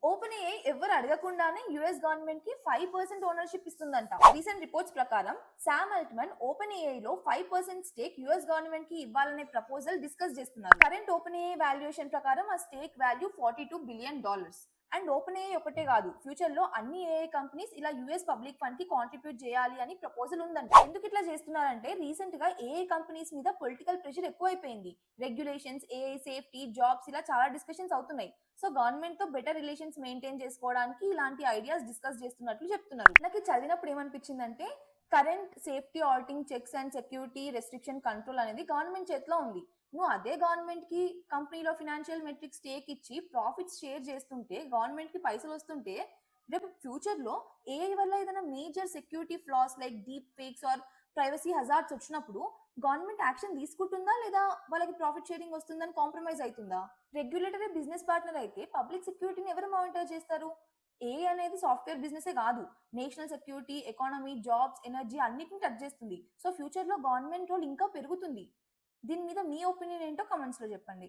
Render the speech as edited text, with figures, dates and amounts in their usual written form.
Open AI ఎవరు అడగకుండానే US government కి 5% ఓనర్షిప్ ఇస్తుందంట. రీసెంట్ రిపోర్ట్స్ ప్రకారం శామ్ ఆల్ట్మన్ ఓపెన్ ఏఐ లో 5% స్టేక్ యుఎస్ గవర్నమెంట్ కి ఇవ్వాలనే ప్రపోజల్ డిస్కస్ చేస్తున్నారు. కరెంట్ ఓపెన్ ఏఐ వాల్యుయేషన్ ప్రకారం ఆ stake value $42 billion. And open AI ఒకటే కాదు, ఫ్యూచర్ లో అన్ని ఏఐ కంపెనీస్ ఇలా యుఎస్ పబ్లిక్ ఫండ్ కి కాంట్రిబ్యూట్ చేయాలి అని ప్రపోజల్ ఉందంట. ఎందుకు ఇట్లా చేస్తున్నారంటే రీసెంట్ గా ఏఐ కంపెనీస్ మీద పొలిటికల్ ప్రెషర్ ఎక్కువైపోయింది. రెగ్యులేషన్స్, ఏఐ సేఫ్టీ, జాబ్స్ ఇలా చాలా డిస్కషన్స్ అవుతున్నాయి. సో గవర్నమెంట్ తో బెటర్ రిలేషన్స్ మెయింటైన్ చేసుకోవడానికి ఇలాంటి ఐడియాస్ డిస్కస్ చేస్తున్నట్లు చెప్తున్నారు. నాకు చదివినప్పుడు ఏమనిపించిందంటే current safety auditing, checks and security, restriction, control అనేది గవర్నమెంట్ చేతిలో ఉంది. నువ్వు అదే గవర్నమెంట్ కి కంపెనీలో ఫినాన్షియల్ మెట్రిక్స్ స్టేక్ ఇచ్చి ప్రాఫిట్స్ షేర్ చేస్తుంటే, గవర్నమెంట్ కి పైసలు వస్తుంటే, రేపు ఫ్యూచర్ లో ఏఐ వల్ల ఏదైనా major security flaws like deep fakes or privacy hazards వచ్చినప్పుడు గవర్నమెంట్ యాక్షన్ తీసుకుంటుందా లేదా వాళ్ళకి ప్రాఫిట్ షేరింగ్ వస్తుందని కాంప్రమైజ్ అవుతుందా? రెగ్యులేటరీ బిజినెస్ పార్ట్నర్ అయితే పబ్లిక్ సెక్యూరిటీని ఎవరు మానిటర్ చేస్తారు? ఏఐ అనేది సాఫ్ట్వేర్ బిజినెస్ కాదు, national security, economy, jobs, energy అన్నిటిని టచ్ చేస్తుంది. సో ఫ్యూచర్ లో గవర్నమెంట్ రోల్ ఇంకా పెరుగుతుంది. దీని మీద మీ ఒపీనియన్ ఏంటో కమెంట్స్ లో చెప్పండి.